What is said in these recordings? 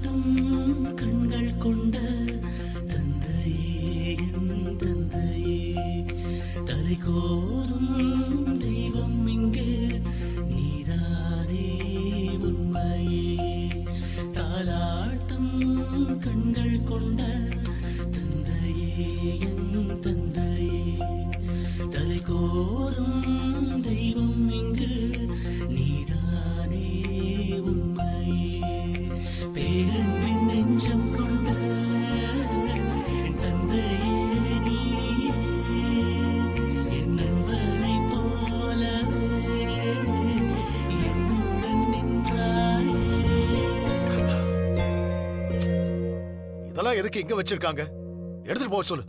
தாலாட்டும் கண்கள் கொண்ட தந்தையே என் தந்தையே, தலை கோரும் தெய்வம் இங்கு நீதானே உண்மையே. தாலாட்டும் கண்கள் கொண்ட தந்தையே என் தந்தையே, தலை கோரும் தெய்வம் இங்கு நீதானே உண்மையே. பேரன்பின் நெஞ்சம் கொண்ட தந்தையே நீயே, என் நண்பனை போலவே என்னுடன் நின்றாயே. இதெல்லாம் எதுக்கு இங்க வச்சிருக்காங்க? எடுத்துட்டு போக சொல்லு.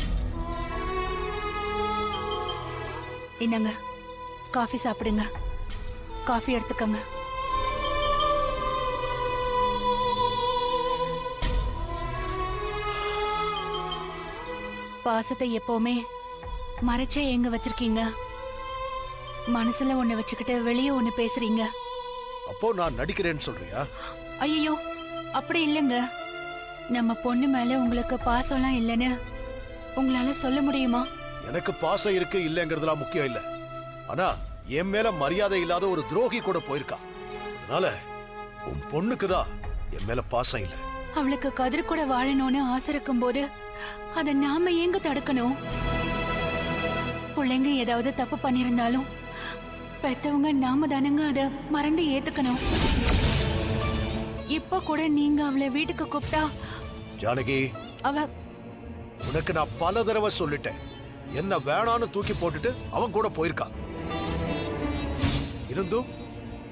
என்னங்க, காஃபி சாப்பிடுங்க. காஃபி எடுத்துக்கங்க. பாசத்தை எப்பவுமே மறைச்சே எங்க வச்சிருக்கீங்க? மனசுல ஒண்ணு வச்சுக்கிட்டு வெளியே ஒண்ணு பேசுறீங்க. அப்போ நான் நடிக்கிறேன்னு சொல்றியா? ஐயோ, அப்படி இல்லைங்க. நம்ம பொண்ணு மேல உங்களுக்கு பாசம்லாம் இல்லைன்னு உங்களால சொல்ல முடியுமா? எனக்கு பாசம் இருக்கு இல்லங்கிறதுலாம் முக்கியம் இல்ல. ஆனா என் மேல மரியாதை இல்லாத ஒரு துரோகி கூட போயிருக்கா. அதனால உன் பொண்ணுக்குதான் என் மேல பாசம் இல்ல. அவளுக்கு கதிர் கூட வாழணும்னு ஆசை இருக்கும் போது அத நாம எங்க தடுக்கணும்? பிள்ளைங்க ஏதாவது தப்பு பண்ணிருந்தாலும் பெத்தவங்க நாம தானங்க அத மறந்து ஏத்துக்கணும். இப்ப கூட நீங்க அவளை வீட்டுக்கு கூப்பிட்டா ஜானகி, அவ உனக்கு நான் பல தடவை சொல்லிட்டேன். என்ன வேணான்னு தூக்கி போட்டுட்டு அவன் கூட போயிருக்கான். இருந்தும்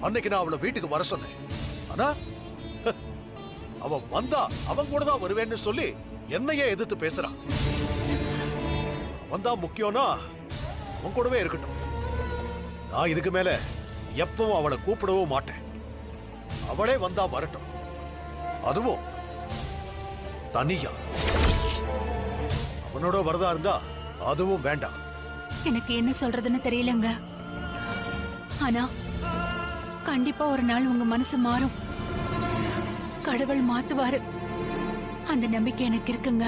அன்னைக்கு நான் அவளை வீட்டுக்கு வர சொன்னேன். ஆனா அவன் வந்தா அவன் கூட தான் வருவேன்னு சொல்லி என்னையே எதிர்த்து பேசுறான். அவன் தான் முக்கியம்னா அவன் கூடவே இருக்கட்டும். நான் இதுக்கு மேல எப்பவும் அவளை கூப்பிடவும் மாட்டேன். அவளே வந்தா வரட்டும், அதுவும் தனியா. அவனோட வரதா இருந்தா அதுவும் வேண்டாம். எனக்கு என்ன சொல்றதுன்னு தெரியலங்க. ஆனா கண்டிப்பா ஒரு நாள் உங்க மனசு மாறும். கடவுள் மாத்துவாரு. அந்த நம்பிக்கை எனக்கு இருக்குங்க.